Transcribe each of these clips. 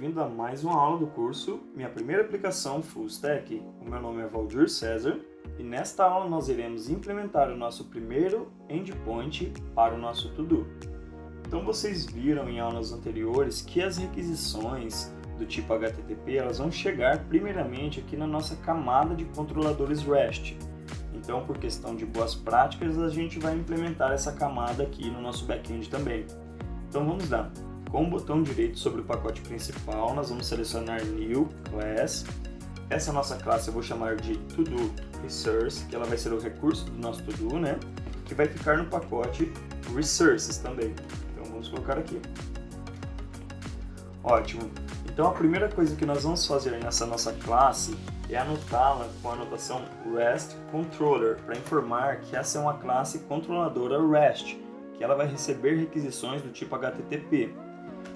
bem-vindo a mais uma aula do curso Minha Primeira Aplicação Full Stack. O meu nome é Valdir César e nesta aula nós iremos implementar o nosso primeiro endpoint para o nosso to-do. Então vocês viram em aulas anteriores que as requisições do tipo HTTP elas vão chegar primeiramente aqui na nossa camada de controladores REST. Então, por questão de boas práticas, a gente vai implementar essa camada aqui no nosso back-end também. Então vamos lá. Com o botão direito sobre o pacote principal, nós vamos selecionar New Class. Essa nossa classe eu vou chamar de To-Do Resource, que ela vai ser o recurso do nosso To-Do, né? Que vai ficar no pacote Resources também. Então vamos colocar aqui. Ótimo. Então a primeira coisa que nós vamos fazer nessa nossa classe é anotá-la com a anotação REST Controller, para informar que essa é uma classe controladora REST, que ela vai receber requisições do tipo HTTP.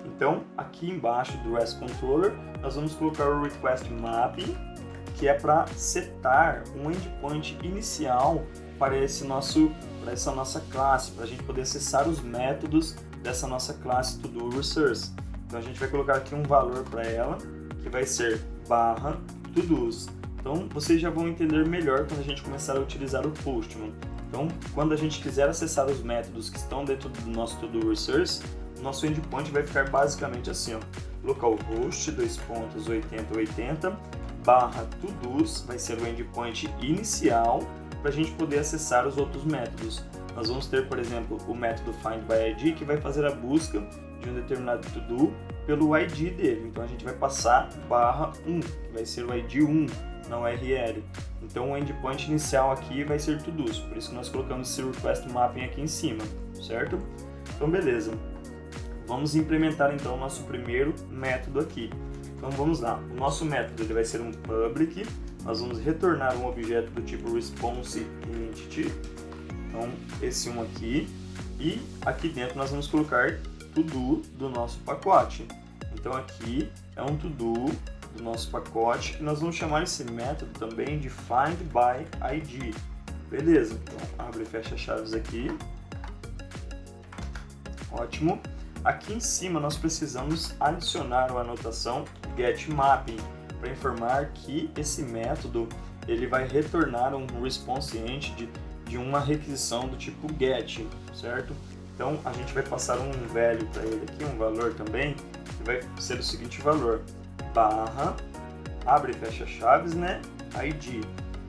Então, aqui embaixo do REST Controller, nós vamos colocar o Request Mapping, que é para setar um endpoint inicial para essa nossa classe, para a gente poder acessar os métodos dessa nossa classe To-Do Resource. Então, a gente vai colocar aqui um valor para ela, que vai ser /todos. Então, vocês já vão entender melhor quando a gente começar a utilizar o Postman. Então, quando a gente quiser acessar os métodos que estão dentro do nosso To-Do Resource, o nosso endpoint vai ficar basicamente assim, ó, localhost 2.8080 /todos vai ser o endpoint inicial para a gente poder acessar os outros métodos. Nós vamos ter, por exemplo, o método findById que vai fazer a busca de um determinado to-do pelo ID dele. Então a gente vai passar /1, que vai ser o ID 1 na URL. Então o endpoint inicial aqui vai ser todos, por isso que nós colocamos esse request mapping aqui em cima, certo? Então beleza. Vamos implementar então o nosso primeiro método aqui. Então vamos lá. O nosso método ele vai ser um public. Nós vamos retornar um objeto do tipo response entity. Então esse um aqui. E aqui dentro nós vamos colocar to-do do nosso pacote. Então aqui é um to-do do nosso pacote e nós vamos chamar esse método também de findById. Beleza? Então abre e fecha chaves aqui. Ótimo. Aqui em cima nós precisamos adicionar a anotação getMapping para informar que esse método ele vai retornar um response entity de uma requisição do tipo get, certo? Então a gente vai passar um value para ele aqui, um valor também, que vai ser o seguinte valor, abre e fecha chaves, né, ID.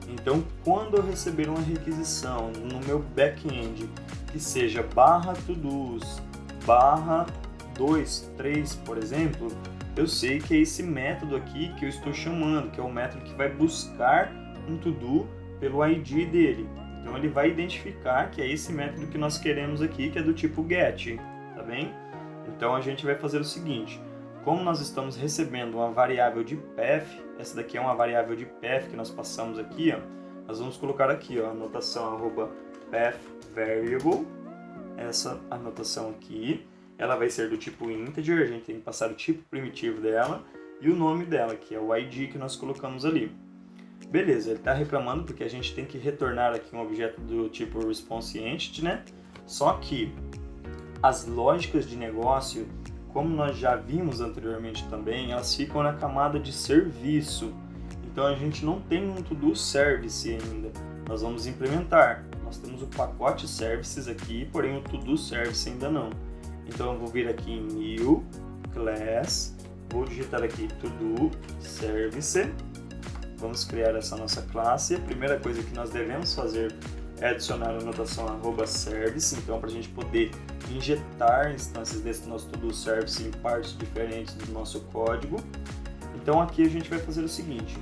Então quando eu receber uma requisição no meu back-end que seja /todos, /23, por exemplo, eu sei que é esse método aqui que eu estou chamando, que é o método que vai buscar um to-do pelo ID dele. Então ele vai identificar que é esse método que nós queremos aqui, que é do tipo get, tá bem? Então a gente vai fazer o seguinte, como nós estamos recebendo uma variável de path, essa daqui é uma variável de path que nós passamos aqui, ó, nós vamos colocar aqui, ó, anotação @pathVariable, essa anotação aqui, ela vai ser do tipo integer, a gente tem que passar o tipo primitivo dela e o nome dela, que é o ID que nós colocamos ali. Beleza, ele está reclamando porque a gente tem que retornar aqui um objeto do tipo response entity, né? Só que as lógicas de negócio, como nós já vimos anteriormente também, elas ficam na camada de serviço. Então a gente não tem um to-do service ainda. Nós vamos implementar. Nós temos o pacote services aqui, porém o to-do service ainda não. Então eu vou vir aqui em New Class, vou digitar aqui To-Do Service, vamos criar essa nossa classe. A primeira coisa que nós devemos fazer é adicionar a anotação @service, então para a gente poder injetar instâncias desse nosso To-Do Service em partes diferentes do nosso código. Então aqui a gente vai fazer o seguinte,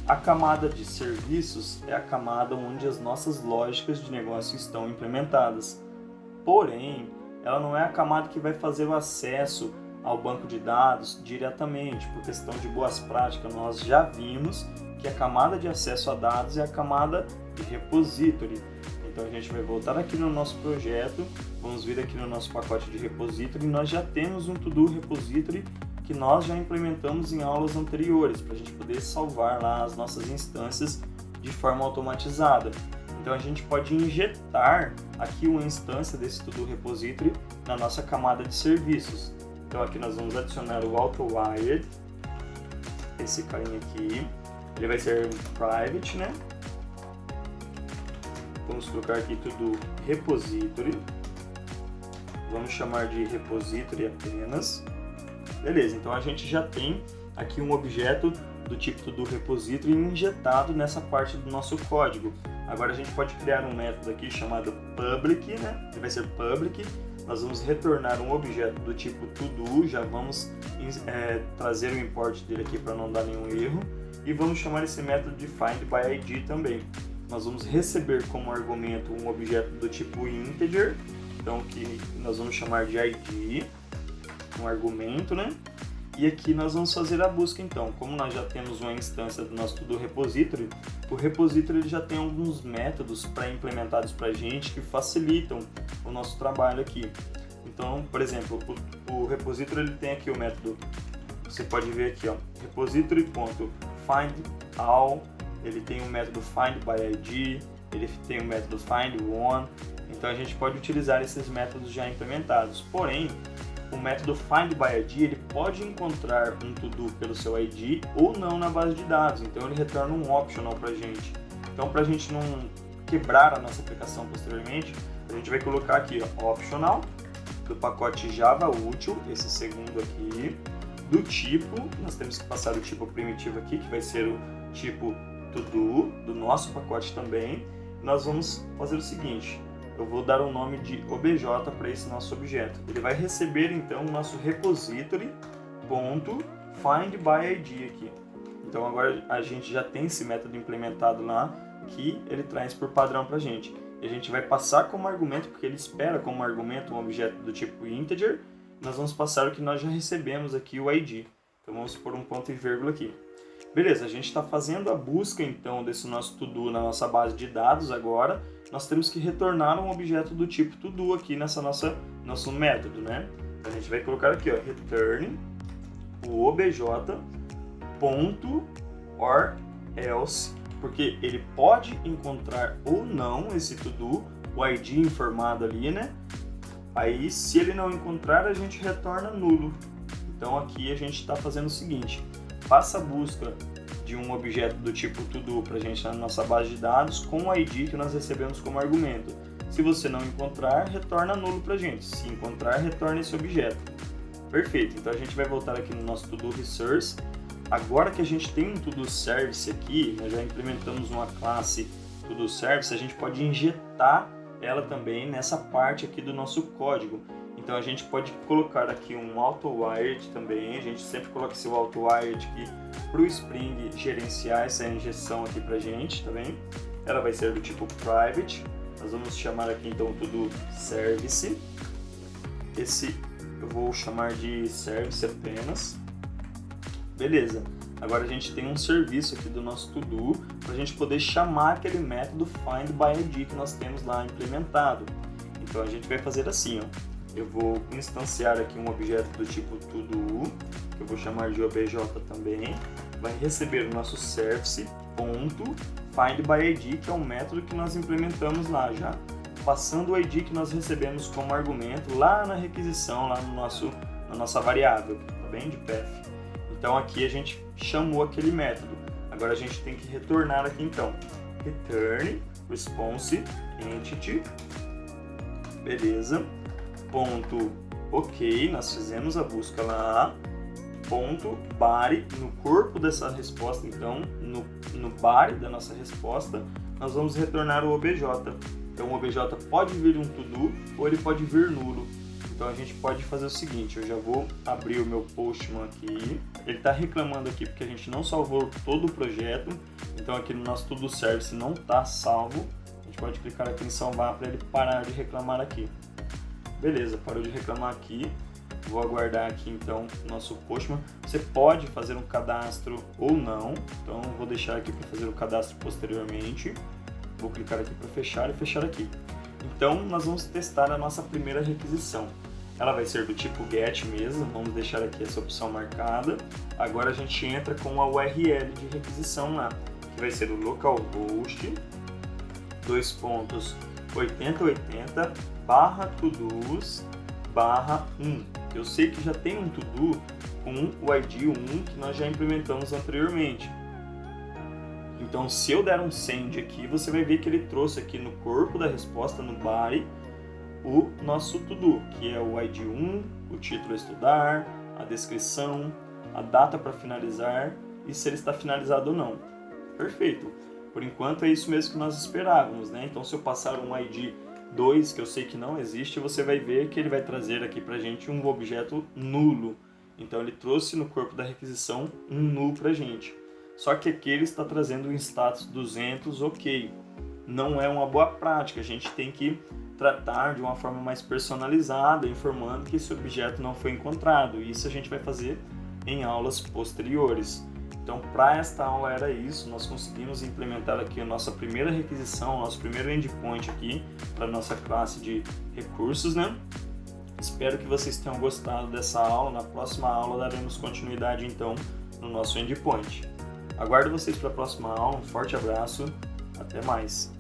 a camada de serviços é a camada onde as nossas lógicas de negócio estão implementadas, porém ela não é a camada que vai fazer o acesso ao banco de dados diretamente, por questão de boas práticas. Nós já vimos que a camada de acesso a dados é a camada de repository. Então a gente vai voltar aqui no nosso projeto, vamos vir aqui no nosso pacote de repository, e nós já temos um to-do repository que nós já implementamos em aulas anteriores, para a gente poder salvar lá as nossas instâncias de forma automatizada. Então a gente pode injetar aqui uma instância desse To-Do Repository na nossa camada de serviços. Então aqui nós vamos adicionar o AutoWired esse carinha aqui. Ele vai ser um private, né? Vamos colocar aqui tudo repository. Vamos chamar de repository apenas. Beleza, então a gente já tem aqui um objeto do tipo do repository injetado nessa parte do nosso código. Agora a gente pode criar um método aqui chamado public, né? Que vai ser public. Nós vamos retornar um objeto do tipo todo, já vamos trazer o import dele aqui para não dar nenhum erro. E vamos chamar esse método de findById também. Nós vamos receber como argumento um objeto do tipo integer, então que nós vamos chamar de id, um argumento, né? E aqui nós vamos fazer a busca então. Como nós já temos uma instância do nosso todo repository, o repository ele já tem alguns métodos pré-implementados para a gente que facilitam o nosso trabalho aqui. Então, por exemplo, o repository ele tem aqui o método, você pode ver aqui, ó, repository.findAll, ele tem o método findById, ele tem o método findOne, então a gente pode utilizar esses métodos já implementados. Porém, o método findById ele pode encontrar um to-do pelo seu ID ou não na base de dados, então ele retorna um optional para a gente. Então, para a gente não quebrar a nossa aplicação posteriormente, a gente vai colocar aqui, ó, optional do pacote Java útil, esse segundo aqui, do tipo, nós temos que passar o tipo primitivo aqui, que vai ser o tipo to-do do nosso pacote também. Nós vamos fazer o seguinte, eu vou dar o nome de obj para esse nosso objeto. Ele vai receber então o nosso repository.findById aqui. Então agora a gente já tem esse método implementado lá, que ele traz por padrão para a gente. E a gente vai passar como argumento, porque ele espera como argumento um objeto do tipo integer. Nós vamos passar o que nós já recebemos aqui, o ID. Então vamos pôr um ponto e vírgula aqui. Beleza, a gente está fazendo a busca então desse nosso to-do na nossa base de dados agora. Nós temos que retornar um objeto do tipo to-do aqui nessa nosso método, né? Então a gente vai colocar aqui, ó, return o obj.or_else, porque ele pode encontrar ou não esse to-do, o ID informado ali, né? Aí, se ele não encontrar, a gente retorna nulo. Então, aqui a gente está fazendo o seguinte, faça a busca de um objeto do tipo to-do para a gente na nossa base de dados com o ID que nós recebemos como argumento. Se você não encontrar, retorna nulo para a gente. Se encontrar, retorna esse objeto. Perfeito, então a gente vai voltar aqui no nosso to-do resource. Agora que a gente tem um to-do service aqui, nós já implementamos uma classe to-do service, a gente pode injetar ela também nessa parte aqui do nosso código. Então a gente pode colocar aqui um auto-wired também, a gente sempre coloca esse auto-wired aqui para o Spring gerenciar essa injeção aqui pra gente, tá bem? Ela vai ser do tipo private, nós vamos chamar aqui então to-do service, esse eu vou chamar de service apenas, beleza. Agora a gente tem um serviço aqui do nosso to-do para a gente poder chamar aquele método findById que nós temos lá implementado. Então a gente vai fazer assim, ó. Eu vou instanciar aqui um objeto do tipo to-do, que eu vou chamar de obj também. Vai receber o nosso service.findById, que é um método que nós implementamos lá já, passando o ID que nós recebemos como argumento lá na requisição, lá na nossa variável, tá bem? De path. Então aqui a gente chamou aquele método. Agora a gente tem que retornar aqui então. Return response entity. Beleza. Ponto ok, nós fizemos a busca lá. Ponto body, no corpo dessa resposta, então, no body da nossa resposta, nós vamos retornar o obj. Então o obj pode vir um to-do ou ele pode vir nulo. Então a gente pode fazer o seguinte, eu já vou abrir o meu Postman aqui. Ele está reclamando aqui porque a gente não salvou todo o projeto. Então aqui no nosso to-do service não está salvo. A gente pode clicar aqui em salvar para ele parar de reclamar aqui. Beleza, parou de reclamar aqui. Vou aguardar aqui então o nosso Postman. Você pode fazer um cadastro ou não. Então vou deixar aqui para fazer o cadastro posteriormente. Vou clicar aqui para fechar e fechar aqui. Então nós vamos testar a nossa primeira requisição. Ela vai ser do tipo GET mesmo, vamos deixar aqui essa opção marcada. Agora a gente entra com a URL de requisição lá, que vai ser o localhost 2.8080/todos/1. Eu sei que já tem um to-do com o ID 1 que nós já implementamos anteriormente. Então, se eu der um send aqui, você vai ver que ele trouxe aqui no corpo da resposta, no body, o nosso to-do, que é o ID 1, o título a estudar, a descrição, a data para finalizar e se ele está finalizado ou não. Perfeito. Por enquanto é isso mesmo que nós esperávamos, né? Então, se eu passar um ID 2, que eu sei que não existe, você vai ver que ele vai trazer aqui para a gente um objeto nulo. Então, ele trouxe no corpo da requisição um null para a gente. Só que aqui ele está trazendo um status 200 ok. Não é uma boa prática, a gente tem que tratar de uma forma mais personalizada, informando que esse objeto não foi encontrado. Isso a gente vai fazer em aulas posteriores. Então, para esta aula era isso, nós conseguimos implementar aqui a nossa primeira requisição, o nosso primeiro endpoint aqui para a nossa classe de recursos, né? Espero que vocês tenham gostado dessa aula. Na próxima aula daremos continuidade, então, no nosso endpoint. Aguardo vocês para a próxima aula, um forte abraço, até mais!